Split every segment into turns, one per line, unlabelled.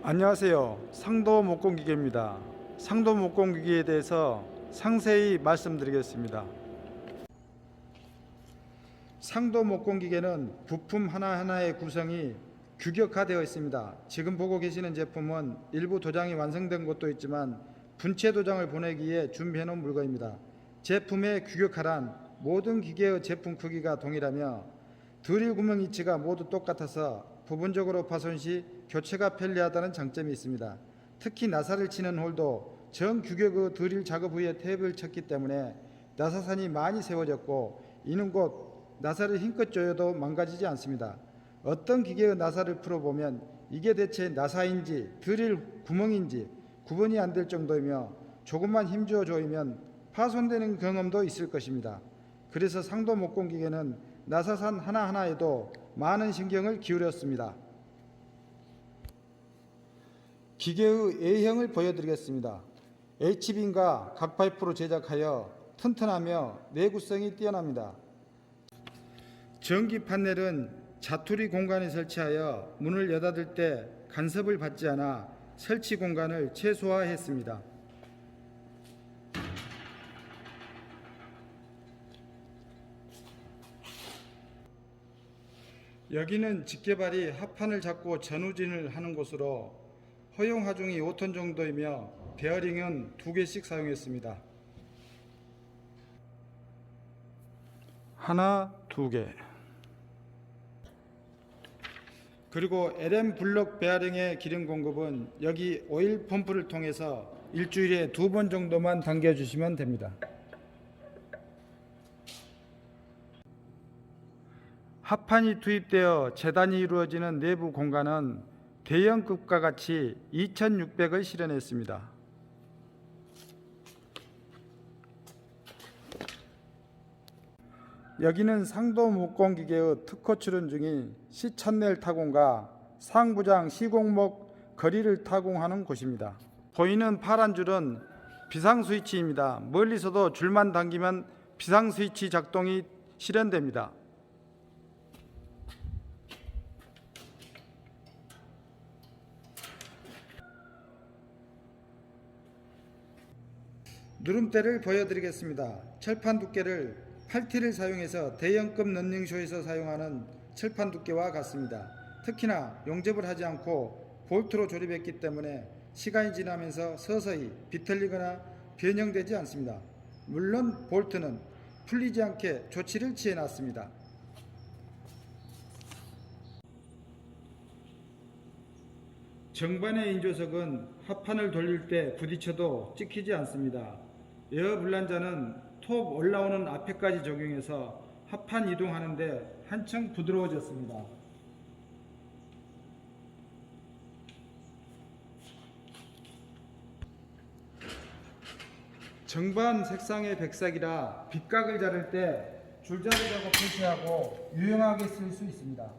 안녕하세요. 상도 목공기계입니다. 상도 목공기계에 대해서 상세히 말씀드리겠습니다. 상도 목공기계는 부품 하나하나의 구성이 규격화되어 있습니다. 지금 보고 계시는 제품은 일부 도장이 완성된 것도 있지만 분체 도장을 보내기 위해 준비해 놓은 물건입니다. 제품의 규격화란 모든 기계의 제품 크기가 동일하며 드릴 구멍 위치가 모두 똑같아서 부분적으로 파손 시 교체가 편리하다는 장점이 있습니다. 특히 나사를 치는 홀도 정 규격의 드릴 작업 후에 탭을 쳤기 때문에 나사선이 많이 세워졌고 이는 곧 나사를 힘껏 조여도 망가지지 않습니다. 어떤 기계의 나사를 풀어보면 이게 대체 나사인지 드릴 구멍인지 구분이 안 될 정도이며 조금만 힘주어 조이면 파손되는 경험도 있을 것입니다. 그래서 상도 목공기계는 나사선 하나하나에도 많은 신경을 기울였습니다. 기계의 A형을 보여드리겠습니다. H빔과 각파이프로 제작하여 튼튼하며 내구성이 뛰어납니다. 전기 판넬은 자투리 공간에 설치하여 문을 여닫을 때 간섭을 받지 않아 설치 공간을 최소화했습니다. 여기는 직개발이 합판을 잡고 전후진을 하는 곳으로 허용 하중이 5톤 정도이며 베어링은 2개씩 사용했습니다. 하나, 2개. 그리고 LM 블록 베어링의 기름 공급은 여기 오일 펌프를 통해서 일주일에 2번 정도만 당겨주시면 됩니다. 합판이 투입되어 재단이 이루어지는 내부 공간은 대형급과 같이 2600을 실현했습니다. 여기는 상도 목공기계의 특허 출원 중인 시찬넬 타공과 상부장 시공목 거리를 타공하는 곳입니다. 보이는 파란 줄은 비상 스위치입니다. 멀리서도 줄만 당기면 비상 스위치 작동이 실현됩니다. 누름대를 보여드리겠습니다. 철판 두께를 8T를 사용해서 대형급 런닝쇼에서 사용하는 철판 두께와 같습니다. 특히나 용접을 하지 않고 볼트로 조립했기 때문에 시간이 지나면서 서서히 비틀리거나 변형되지 않습니다. 물론 볼트는 풀리지 않게 조치를 취해놨습니다. 정반의 인조석은 합판을 돌릴 때 부딪혀도 찍히지 않습니다. 에어 블란자는 톱 올라오는 앞에까지 적용해서 합판 이동하는데 한층 부드러워졌습니다. 정반 색상의 백색이라 빗각을 자를 때 줄자로 작업 표시하고 유용하게 쓸 수 있습니다.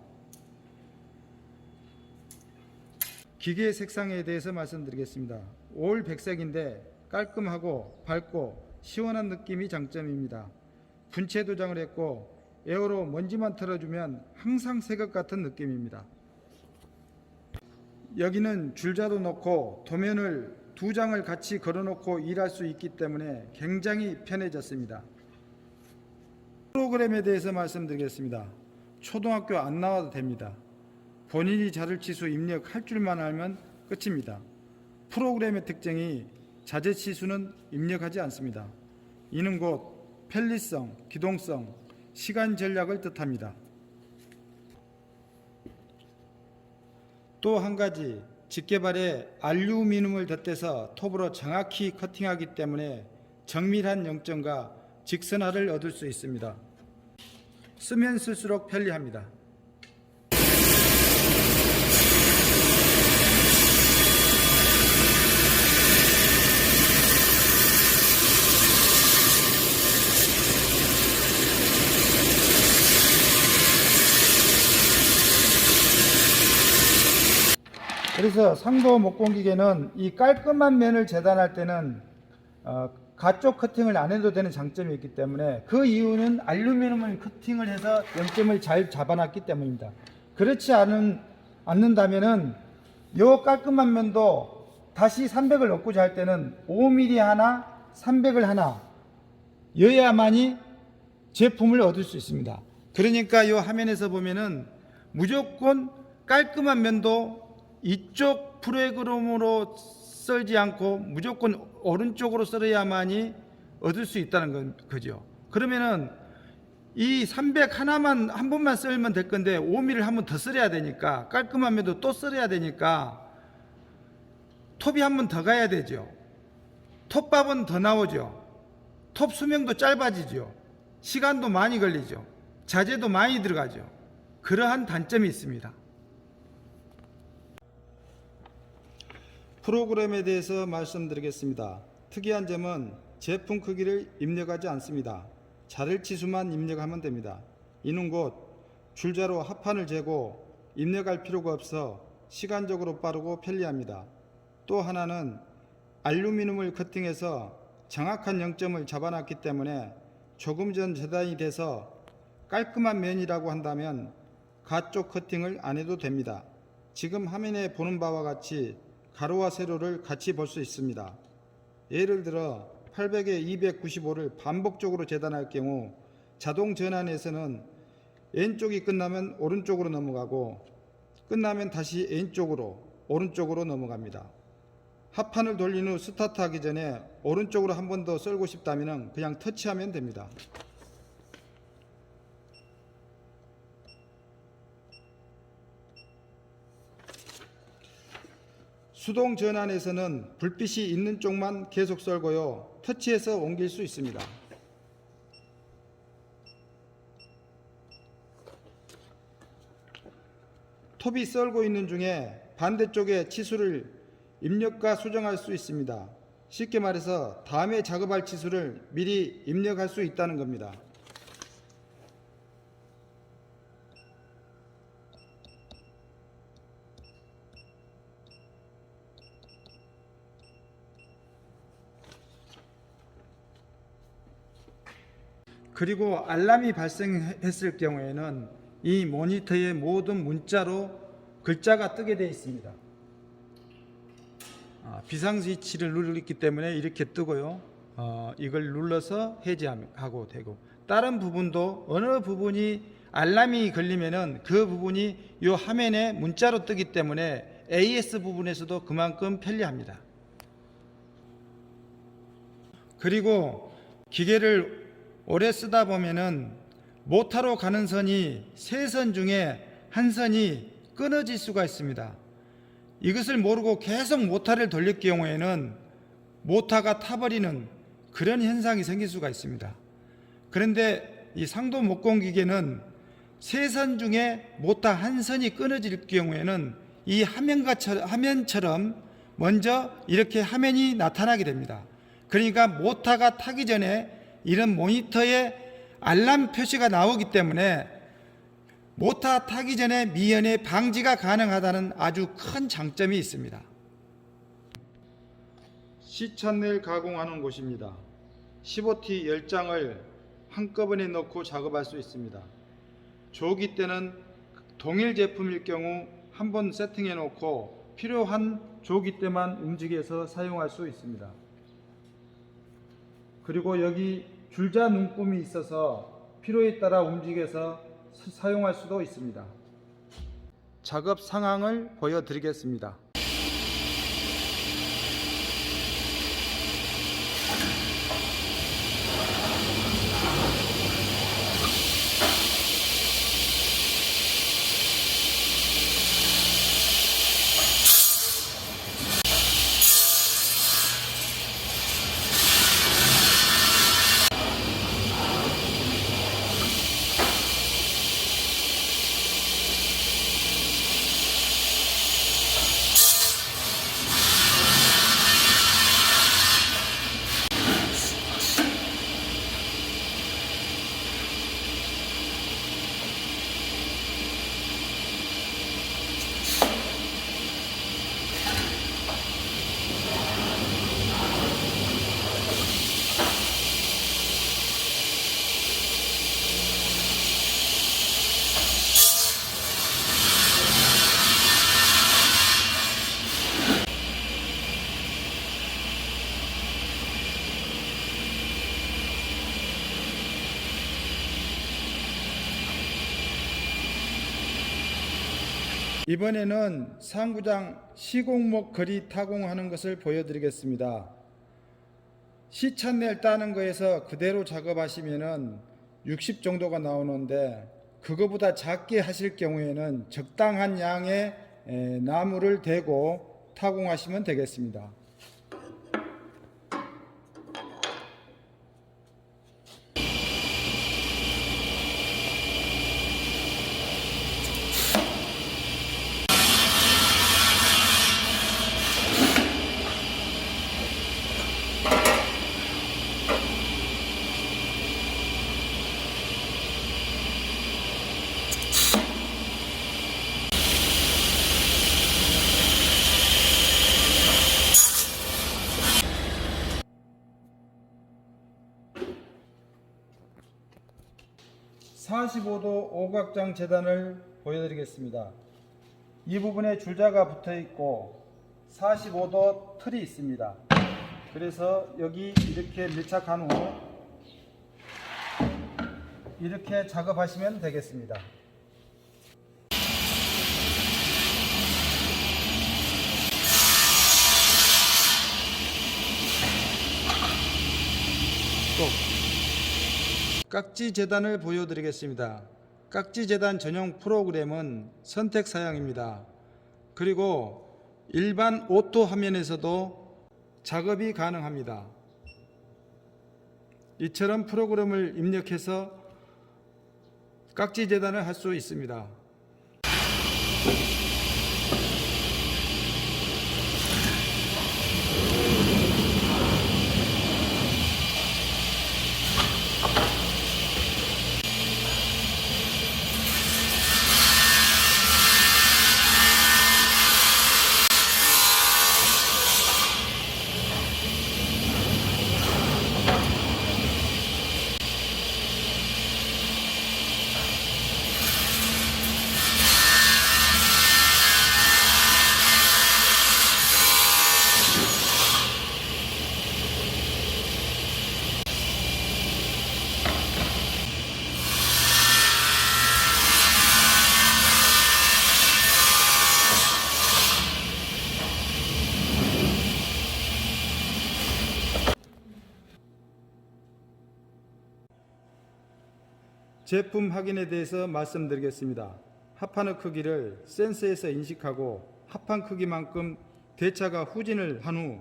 기계 색상에 대해서 말씀드리겠습니다. 올 백색인데 깔끔하고 밝고 시원한 느낌이 장점입니다. 분체 도장을 했고 에어로 먼지만 털어주면 항상 새 것 같은 느낌입니다. 여기는 줄자도 넣고 도면을 2장을 같이 걸어놓고 일할 수 있기 때문에 굉장히 편해졌습니다. 프로그램에 대해서 말씀드리겠습니다. 초등학교 안 나와도 됩니다. 본인이 자료치수 입력할 줄만 알면 끝입니다. 프로그램의 특징이 자재치수는 입력하지 않습니다. 이는 곧 편리성, 기동성, 시간 절약을 뜻합니다. 또 한 가지, 직개발에 알루미늄을 덧대서 톱으로 정확히 커팅하기 때문에 정밀한 영점과 직선화를 얻을 수 있습니다. 쓰면 쓸수록 편리합니다. 그래서 상도 목공기계는 이 깔끔한 면을 재단할 때는 가쪽 커팅을 안 해도 되는 장점이 있기 때문에 그 이유는 알루미늄을 커팅을 해서 0점을 잘 잡아놨기 때문입니다. 그렇지 않는다면은 요 깔끔한 면도 다시 300을 넣고자 할 때는 5mm 하나, 300을 하나 여야만이 제품을 얻을 수 있습니다. 그러니까 이 화면에서 보면은 무조건 깔끔한 면도 이쪽 프로그램으로 썰지 않고 무조건 오른쪽으로 썰어야만이 얻을 수 있다는 거죠. 그러면은 이 300 하나만 한 번만 썰면 될 건데 5mm를 한 번 더 썰어야 되니까 깔끔한 면도 또 썰어야 되니까 톱이 한 번 더 가야 되죠. 톱밥은 더 나오죠. 톱 수명도 짧아지죠. 시간도 많이 걸리죠. 자재도 많이 들어가죠. 그러한 단점이 있습니다. 프로그램에 대해서 말씀드리겠습니다. 특이한 점은 제품 크기를 입력하지 않습니다. 자를 치수만 입력하면 됩니다. 이는 곧 줄자로 합판을 재고 입력할 필요가 없어 시간적으로 빠르고 편리합니다. 또 하나는 알루미늄을 커팅해서 정확한 0점을 잡아놨기 때문에 조금 전 재단이 돼서 깔끔한 면이라고 한다면 가쪽 커팅을 안 해도 됩니다. 지금 화면에 보는 바와 같이 가로와 세로를 같이 볼 수 있습니다. 예를 들어 800에 295를 반복적으로 재단할 경우 자동 전환에서는 왼쪽이 끝나면 오른쪽으로 넘어가고 끝나면 다시 왼쪽으로 오른쪽으로 넘어갑니다. 합판을 돌린 후 스타트하기 전에 오른쪽으로 한 번 더 썰고 싶다면 그냥 터치하면 됩니다. 수동 전환에서는 불빛이 있는 쪽만 계속 썰고요. 터치해서 옮길 수 있습니다. 톱이 썰고 있는 중에 반대쪽에 치수를 입력과 수정할 수 있습니다. 쉽게 말해서 다음에 작업할 치수를 미리 입력할 수 있다는 겁니다. 그리고 알람이 발생했을 경우에는 이 모니터의 모든 문자로 글자가 뜨게 되어 있습니다. 비상 스위치를 누르기 때문에 이렇게 뜨고요. 이걸 눌러서 해제하고 되고, 다른 부분도 어느 부분이 알람이 걸리면은 그 부분이 이 화면에 문자로 뜨기 때문에 AS 부분에서도 그만큼 편리합니다. 그리고 기계를 오래 쓰다 보면은 모타로 가는 선이 세 선 중에 한 선이 끊어질 수가 있습니다. 이것을 모르고 계속 모타를 돌릴 경우에는 모타가 타버리는 그런 현상이 생길 수가 있습니다. 그런데 이 상도 목공 기계는 세 선 중에 모타 한 선이 끊어질 경우에는 이 화면처럼 먼저 이렇게 화면이 나타나게 됩니다. 그러니까 모타가 타기 전에 이런 모니터에 알람 표시가 나오기 때문에 모타 타기 전에 미연에 방지가 가능하다는 아주 큰 장점이 있습니다. 시찬넬 가공하는 곳입니다. 15T 10장을 한꺼번에 넣고 작업할 수 있습니다. 조기 때는 동일 제품일 경우 한번 세팅해 놓고 필요한 조기 때만 움직여서 사용할 수 있습니다. 그리고 여기 줄자 눈금이 있어서 필요에 따라 움직여서 사용할 수도 있습니다. 작업 상황을 보여드리겠습니다. 이번에는 상부장 시공목 거리 타공하는 것을 보여드리겠습니다. 시찬넬 따는 거에서 그대로 작업하시면은 60 정도가 나오는데, 그거보다 작게 하실 경우에는 적당한 양의 나무를 대고 타공하시면 되겠습니다. (45도) 오각장 재단을 보여드리겠습니다. 이 부분에 줄자가 붙어 있고 45도 틀이 있습니다. 그래서 여기 이렇게 밀착한 후 이렇게 작업하시면 되겠습니다. 깍지 재단을 보여드리겠습니다. 깍지 재단 전용 프로그램은 선택 사양입니다. 그리고 일반 오토 화면에서도 작업이 가능합니다. 이처럼 프로그램을 입력해서 깍지 재단을 할 수 있습니다. 제품 확인에 대해서 말씀드리겠습니다. 합판의 크기를 센서에서 인식하고 합판 크기만큼 대차가 후진을 한 후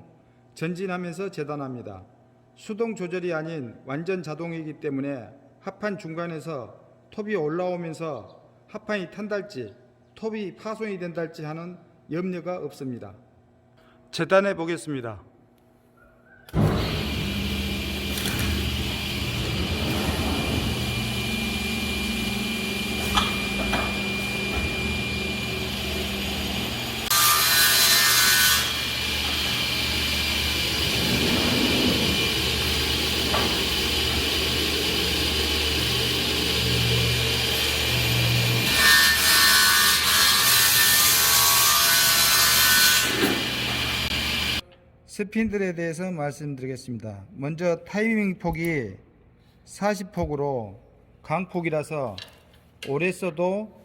전진하면서 재단합니다. 수동 조절이 아닌 완전 자동이기 때문에 합판 중간에서 톱이 올라오면서 합판이 탄달지 톱이 파손이 된달지 하는 염려가 없습니다. 재단해 보겠습니다. 스핀들에 대해서 말씀드리겠습니다. 먼저 타이밍 폭이 40폭으로 강폭이라서 오래 써도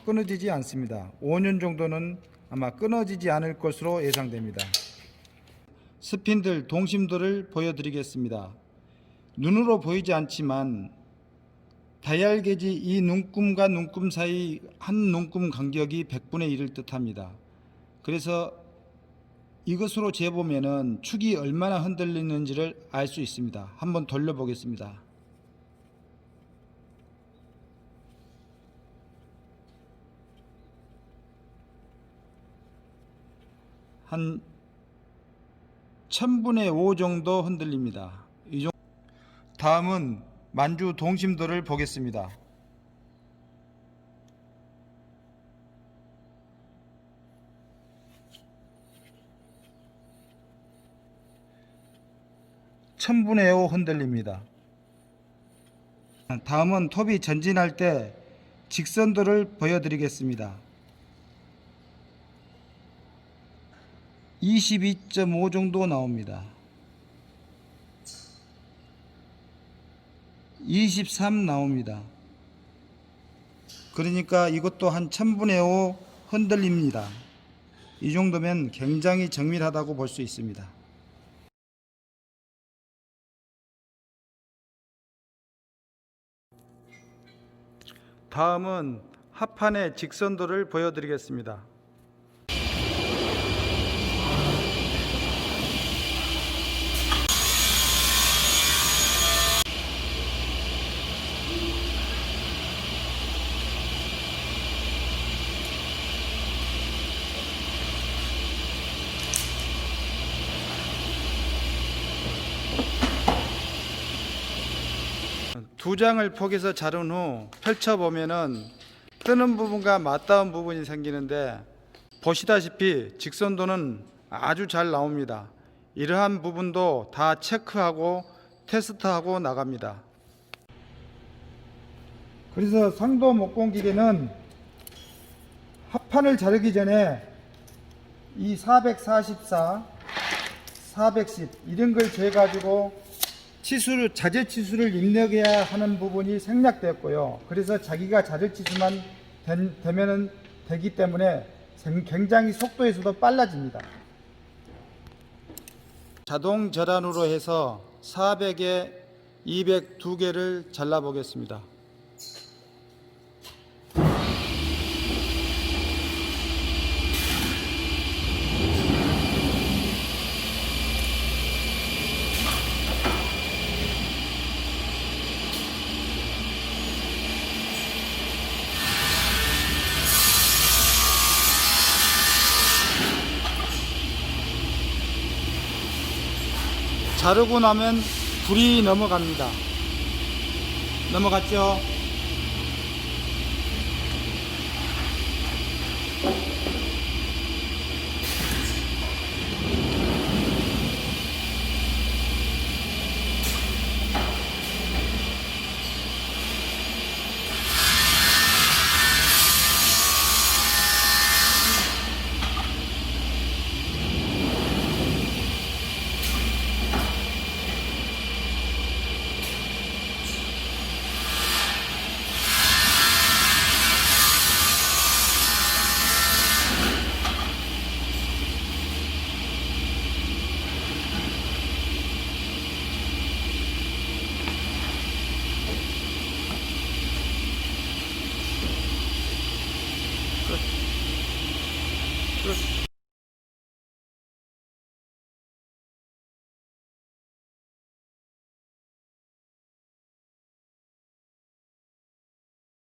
끊어지지 않습니다. 5년 정도는 아마 끊어지지 않을 것으로 예상됩니다. 스핀들 동심들을 보여드리겠습니다. 눈으로 보이지 않지만 다이얼 게지 이 눈금과 눈금 사이 한 눈금 간격이 100분의 1을 뜻합니다. 그래서 이것으로 재보면은 축이 얼마나 흔들리는지를 알 수 있습니다. 한번 돌려보겠습니다. 한 1000분의 5 정도 흔들립니다. 다음은 만주 동심도를 보겠습니다. 천분의 5 흔들립니다. 다음은 톱이 전진할 때 직선도를 보여드리겠습니다. 22.5 정도 나옵니다. 23 나옵니다. 그러니까 이것도 한 1000분의 5 흔들립니다. 이 정도면 굉장히 정밀하다고 볼 수 있습니다. 다음은 합판의 직선도를 보여드리겠습니다. 두 장을 포개서 자른 후 펼쳐보면은 뜨는 부분과 맞닿은 부분이 생기는데, 보시다시피 직선도는 아주 잘 나옵니다. 이러한 부분도 다 체크하고 테스트하고 나갑니다. 그래서 상도 목공기계는 합판을 자르기 전에 이 444, 410 이런 걸 재가지고 자재 치수를 입력해야 하는 부분이 생략되었고요. 그래서 자기가 자재 치수만 되면은 되기 때문에 굉장히 속도에서도 빨라집니다. 자동 절안으로 해서 400에 200 두 개를 잘라 보겠습니다. 자르고 나면 불이 넘어갑니다. 넘어갔죠? 끝.